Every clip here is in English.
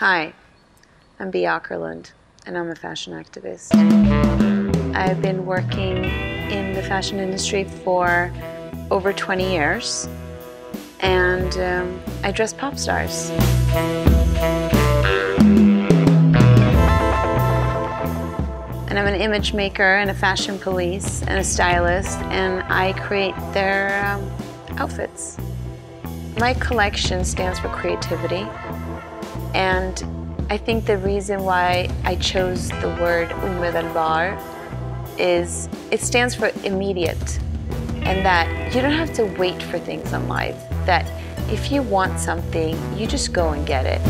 Hi, I'm Bea Åkerlund, and I'm a fashion activist. I've been working in the fashion industry for over 20 years, and I dress pop stars. And I'm an image maker and a fashion police and a stylist, and I create their outfits. My collection stands for creativity, and I think the reason why I chose the word omedelbar is it stands for immediate, and that you don't have to wait for things in life, that if you want something, you just go and get it.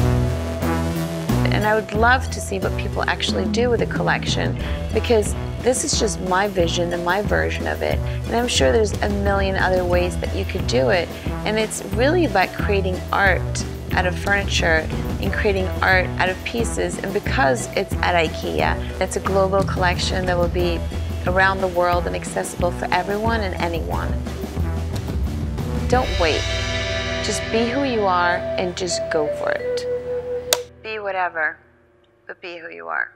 And I would love to see what people actually do with a collection, because this is just my vision and my version of it. And I'm sure there's a million other ways that you could do it. And it's really about creating art out of furniture and creating art out of pieces. And because it's at IKEA, it's a global collection that will be around the world and accessible for everyone and anyone. Don't wait. Just be who you are and just go for it. Be whatever, but be who you are.